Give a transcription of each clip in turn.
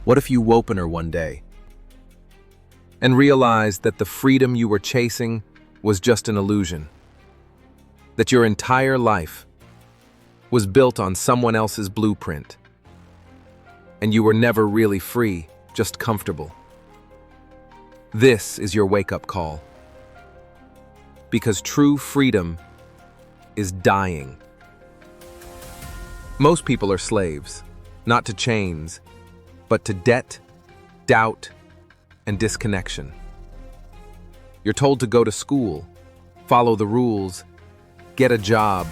What if you open her one day and realized that the freedom you were chasing was just an illusion? That your entire life was built on someone else's blueprint, and you were never really free, just comfortable. This is your wake-up call. Because true freedom is dying. Most people are slaves, not to chains, but to debt, doubt, and disconnection. You're told to go to school, follow the rules, get a job,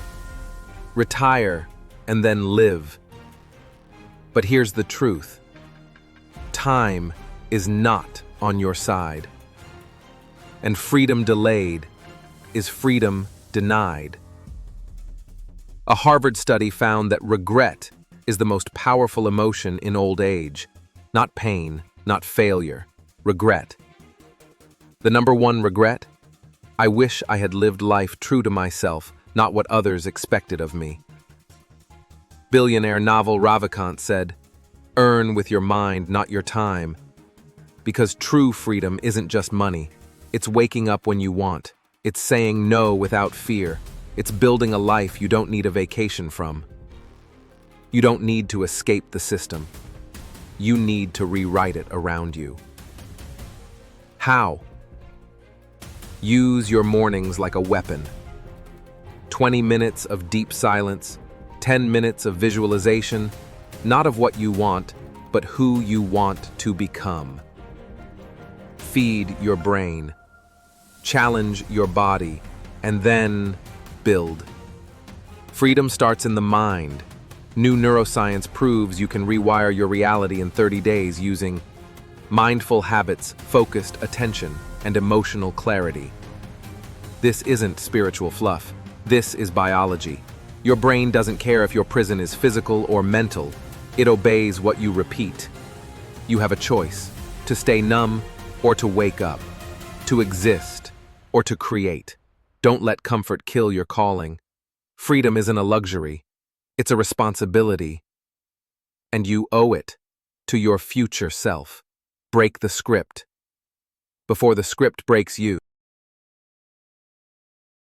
retire, and then live. But here's the truth. Time is not on your side. And freedom delayed is freedom denied. A Harvard study found that regret is the most powerful emotion in old age. Not pain, not failure. Regret. The number one regret? I wish I had lived life true to myself, not what others expected of me. Billionaire Naval Ravikant said, "Earn with your mind, not your time." Because true freedom isn't just money. It's waking up when you want. It's saying no without fear. It's building a life you don't need a vacation from. You don't need to escape the system. You need to rewrite it around you. How? Use your mornings like a weapon. 20 minutes of deep silence, 10 minutes of visualization, not of what you want, but who you want to become. Feed your brain. Challenge your body, and then build. Freedom starts in the mind. New neuroscience proves you can rewire your reality in 30 days using mindful habits, focused attention, and emotional clarity. This isn't spiritual fluff. This is biology. Your brain doesn't care if your prison is physical or mental. It obeys what you repeat. You have a choice: to stay numb or to wake up, to exist or to create. Don't let comfort kill your calling. Freedom isn't a luxury. It's a responsibility. And you owe it to your future self. Break the script before the script breaks you.